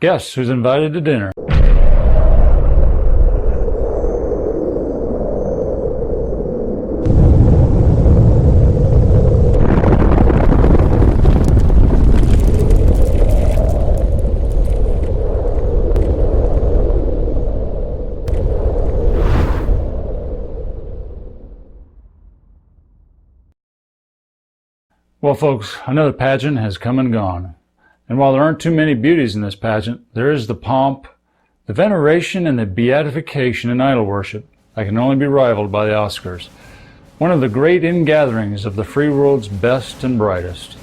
Guess who's invited to dinner? Well, folks, another pageant has come and gone. And while there aren't too many beauties in this pageant, there is the pomp, the veneration, and the beatification and idol worship that can only be rivaled by the Oscars. One of the great ingatherings of the free world's best and brightest.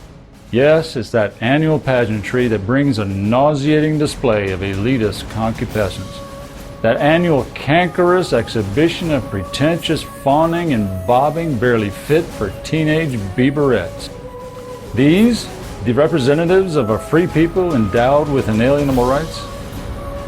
Yes, it's that annual pageantry that brings a nauseating display of elitist concupiscence. That annual cankerous exhibition of pretentious fawning and bobbing barely fit for teenage Bieberettes. These, the representatives of a free people endowed with inalienable rights?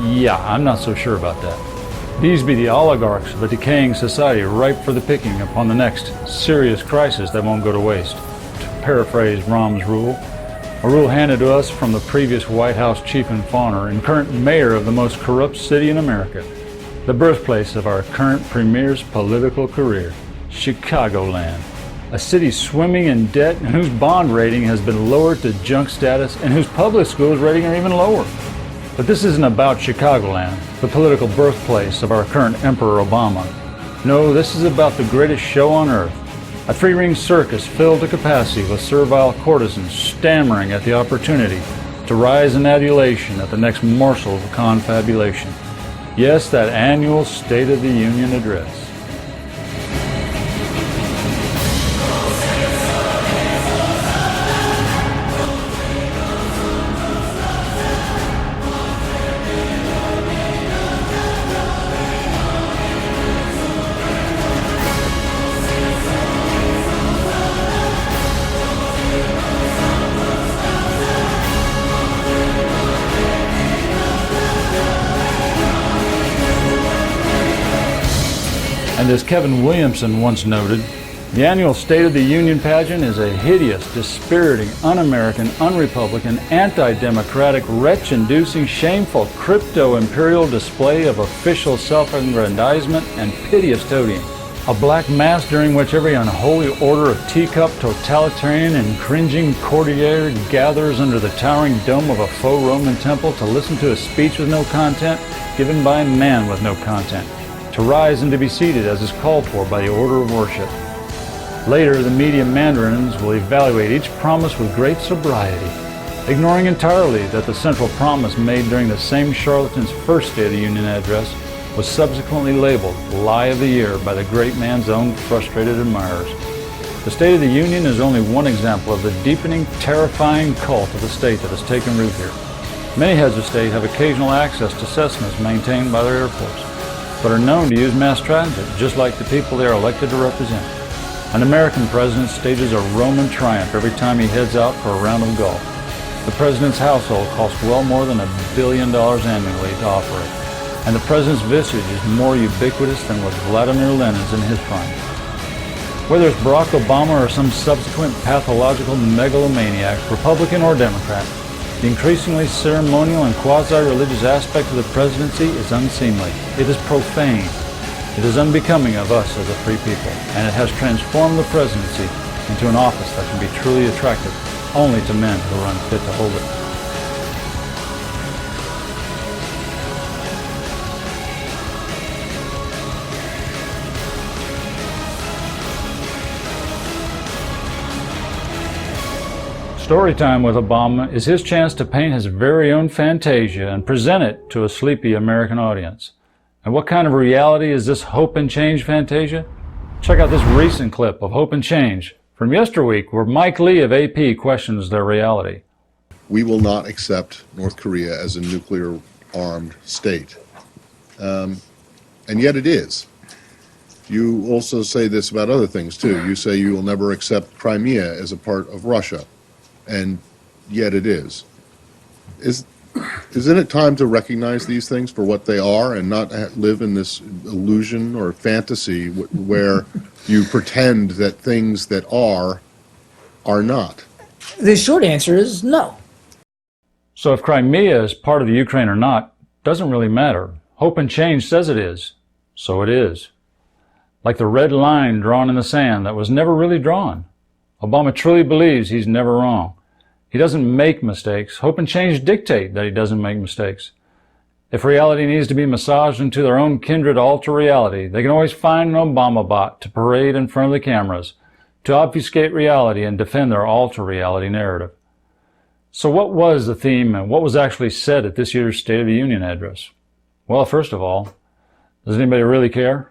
Yeah, I'm not so sure about that. These be the oligarchs of a decaying society ripe for the picking upon the next serious crisis that won't go to waste. To paraphrase Rahm's rule, a rule handed to us from the previous White House chief infawner and current mayor of the most corrupt city in America, the birthplace of our current premier's political career, Chicagoland. A city swimming in debt and whose bond rating has been lowered to junk status and whose public schools rating are even lower. But this isn't about Chicagoland, the political birthplace of our current Emperor Obama. No, this is about the greatest show on earth. A three-ring circus filled to capacity with servile courtesans stammering at the opportunity to rise in adulation at the next morsel of confabulation. Yes, that annual State of the Union address. And as Kevin Williamson once noted, the annual State of the Union pageant is a hideous, dispiriting, un-American, un-Republican, anti-democratic, wretch-inducing, shameful, crypto-imperial display of official self-aggrandizement and piteous toadying. A black mass during which every unholy order of teacup, totalitarian, and cringing courtier gathers under the towering dome of a faux Roman temple to listen to a speech with no content given by a man with no content, to rise and to be seated as is called for by the order of worship. Later, the media mandarins will evaluate each promise with great sobriety, ignoring entirely that the central promise made during the same charlatan's first State of the Union address was subsequently labeled Lie of the Year by the great man's own frustrated admirers. The State of the Union is only one example of the deepening, terrifying cult of the state that has taken root here. Many heads of state have occasional access to Cessnas maintained by their Air Force, but are known to use mass transit, just like the people they are elected to represent. An American president stages a Roman triumph every time he heads out for a round of golf. The president's household costs well more than $1 billion annually to operate, and the president's visage is more ubiquitous than was Vladimir Lenin's in his prime. Whether it's Barack Obama or some subsequent pathological megalomaniac, Republican or Democrat, the increasingly ceremonial and quasi-religious aspect of the presidency is unseemly. It is profane. It is unbecoming of us as a free people, and it has transformed the presidency into an office that can be truly attractive only to men who are unfit to hold it. Storytime with Obama is his chance to paint his very own fantasia and present it to a sleepy American audience. And what kind of reality is this hope and change fantasia? Check out this recent clip of Hope and Change from yesterweek where Mike Lee of AP questions their reality. We will not accept North Korea as a nuclear-armed state. And yet it is. You also say this about other things too. You say you will never accept Crimea as a part of Russia. And yet it is. Isn't it time to recognize these things for what they are and not live in this illusion or fantasy where you pretend that things that are not? The short answer is no. So if Crimea is part of the Ukraine or not, doesn't really matter. Hope and Change says it is. So it is. Like the red line drawn in the sand that was never really drawn. Obama truly believes he's never wrong. He doesn't make mistakes. Hope and Change dictate that he doesn't make mistakes. If reality needs to be massaged into their own kindred alter reality, they can always find an Obama bot to parade in front of the cameras, to obfuscate reality and defend their alter reality narrative. So what was the theme and what was actually said at this year's State of the Union address? Well, first of all, does anybody really care?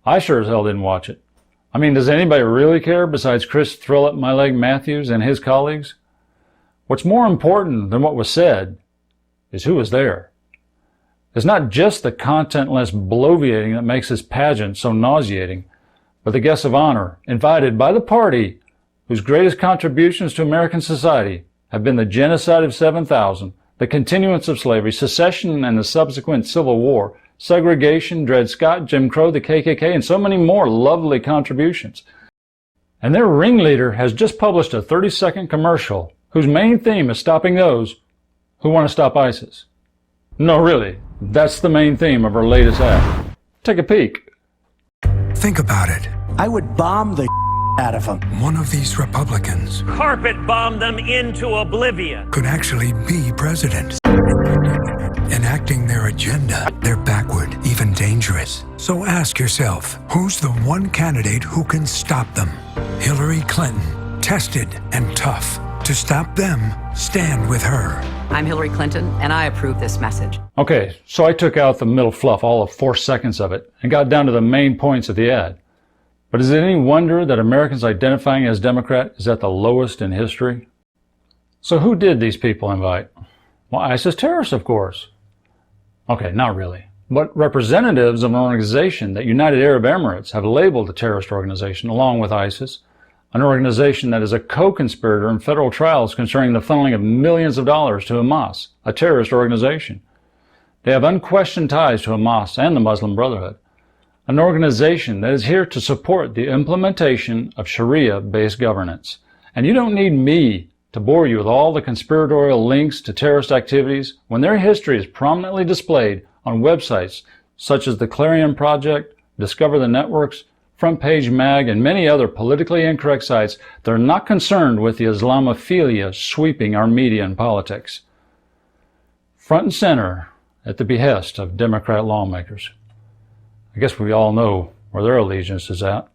I sure as hell didn't watch it. I mean, does anybody really care besides Chris Thrill-Up-My-Leg Matthews and his colleagues? What's more important than what was said is who was there. It's not just the contentless bloviating that makes this pageant so nauseating, but the guests of honor invited by the party whose greatest contributions to American society have been the genocide of 7,000, the continuance of slavery, secession and the subsequent Civil War, segregation, Dred Scott, Jim Crow, the KKK, and so many more lovely contributions. And their ringleader has just published a 30-second commercial whose main theme is stopping those who want to stop ISIS. No, really, that's the main theme of her latest ad. Take a peek. Think about it. I would bomb the out of them. One of these Republicans Carpet bomb them into oblivion. could actually be president. Enacting their agenda, they're backward, even dangerous. So ask yourself, who's the one candidate who can stop them? Hillary Clinton, tested and tough. To stop them, stand with her. I'm Hillary Clinton, and I approve this message. Okay, so I took out the middle fluff, all of 4 seconds of it, and got down to the main points of the ad. But is it any wonder that Americans identifying as Democrat is at the lowest in history? So who did these people invite? Well, ISIS terrorists, of course. Okay, not really. But representatives of an organization that United Arab Emirates have labeled a terrorist organization along with ISIS, an organization that is a co-conspirator in federal trials concerning the funneling of millions of dollars to Hamas, a terrorist organization. They have unquestioned ties to Hamas and the Muslim Brotherhood, an organization that is here to support the implementation of Sharia-based governance. And you don't need me to bore you with all the conspiratorial links to terrorist activities when their history is prominently displayed on websites such as the Clarion Project, Discover the Networks, Front Page Mag, and many other politically incorrect sites that are not concerned with the Islamophilia sweeping our media and politics. Front and center at the behest of Democrat lawmakers. I guess we all know where their allegiance is at.